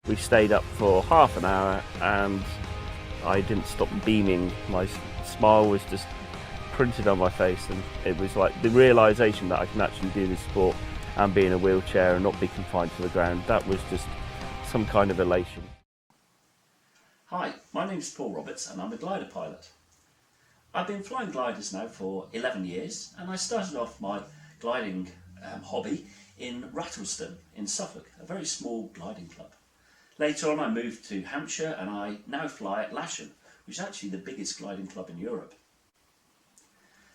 We stayed up for half an hour and I didn't stop beaming. My smile was just printed on my face, and it was like the realisation that I can actually do this sport and be in a wheelchair and not be confined to the ground. That was just some kind of elation. Hi, my name is Paul Roberts and I'm a glider pilot. I've been flying gliders now for 11 years, and I started off my gliding hobby in Rattleston in Suffolk, a very small gliding club. Later on I moved to Hampshire and I now fly at Lasham, which is actually the biggest gliding club in Europe.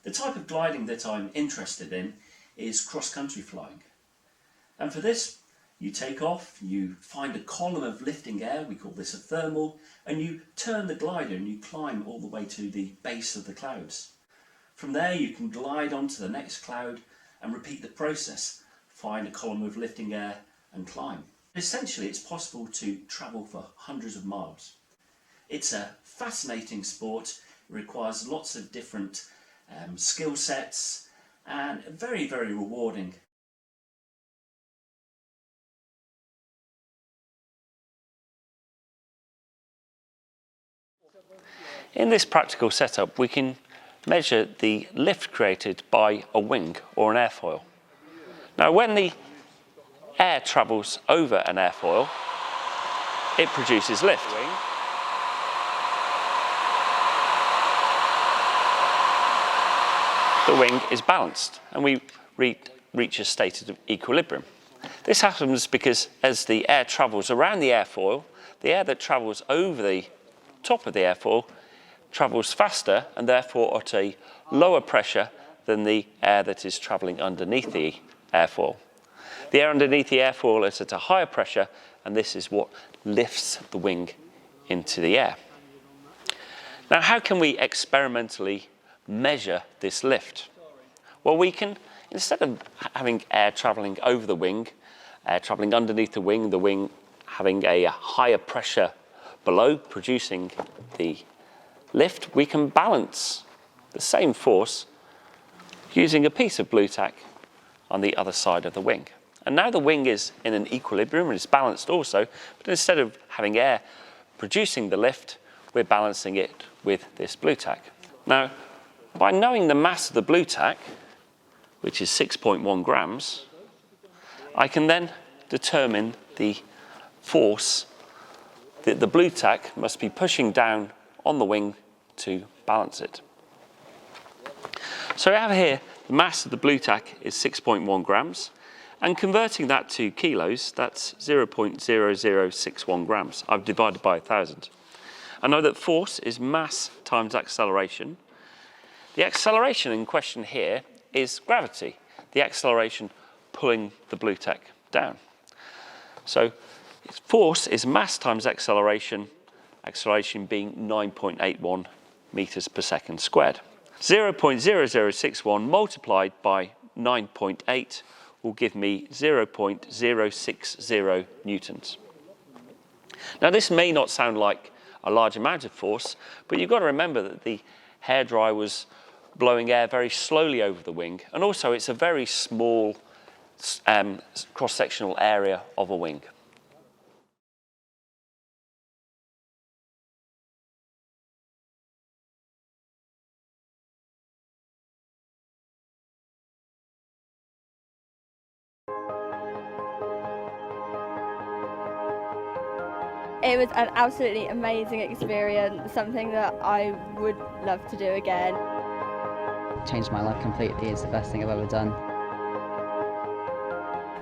The type of gliding that I'm interested in is cross-country flying. And for this, you take off, you find a column of lifting air, we call this a thermal, and you turn the glider and you climb all the way to the base of the clouds. From there you can glide onto the next cloud and repeat the process, find a column of lifting air and climb. Essentially, it's possible to travel for hundreds of miles. It's a fascinating sport. It requires lots of different skill sets and very, very rewarding. In this practical setup, we can measure the lift created by a wing or an airfoil. Now, when the air travels over an airfoil, it produces lift. The wing is balanced and we reach a state of equilibrium. This happens because as the air travels around the airfoil, the air that travels over the top of the airfoil travels faster and therefore at a lower pressure than the air that is travelling underneath the airfoil. The air underneath the airfoil is at a higher pressure, and this is what lifts the wing into the air. Now, how can we experimentally measure this lift? Well, we can, instead of having air travelling over the wing, air travelling underneath the wing having a higher pressure below, producing the lift, we can balance the same force using a piece of blue tack on the other side of the wing. And now the wing is in an equilibrium and it's balanced also, but instead of having air producing the lift, we're balancing it with this blue tack. Now, by knowing the mass of the blue tack, which is 6.1 grams, I can then determine the force that the blue tack must be pushing down on the wing to balance it. So I have here the mass of the blue tack is 6.1 grams, and converting that to kilos, that's 0.0061 grams. I've divided by 1,000. I know that force is mass times acceleration. The acceleration in question here is gravity, the acceleration pulling the blue tack down. So force is mass times acceleration, acceleration being 9.81 meters per second squared. 0.0061 multiplied by 9.8 will give me 0.060 newtons. Now, this may not sound like a large amount of force, but you've got to remember that the hairdryer was blowing air very slowly over the wing, and also it's a very small cross-sectional area of a wing. It was an absolutely amazing experience, something that I would love to do again. Changed my life completely. It's the best thing I've ever done.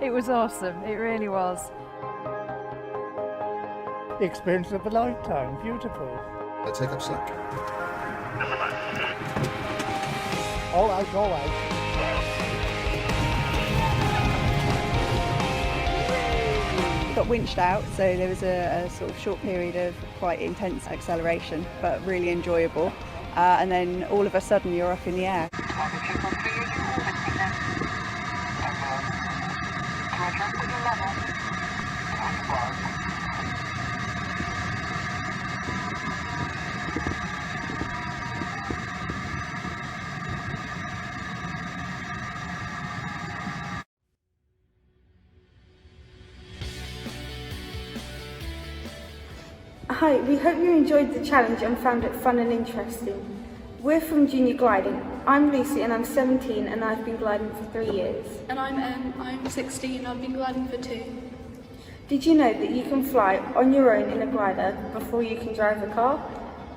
It was awesome, it really was. The experience of a lifetime, beautiful. Let's take up slack. All out, all out. Got winched out, so there was a sort of short period of quite intense acceleration, but really enjoyable. And then all of a sudden you're up in the air. Hi, we hope you enjoyed the challenge and found it fun and interesting. We're from Junior Gliding. I'm Lucy and I'm 17 and I've been gliding for 3 years. And I'm Em, I'm 16 and I've been gliding for 2. Did you know that you can fly on your own in a glider before you can drive a car?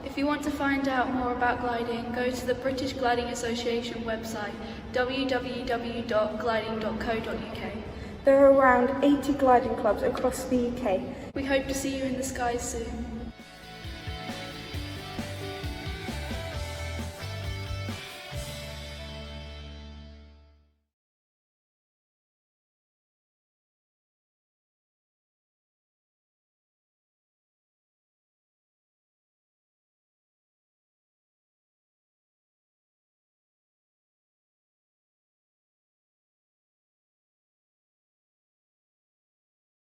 If you want to find out more about gliding, go to the British Gliding Association website, www.gliding.co.uk. There are around 80 gliding clubs across the UK. We hope to see you in the skies soon.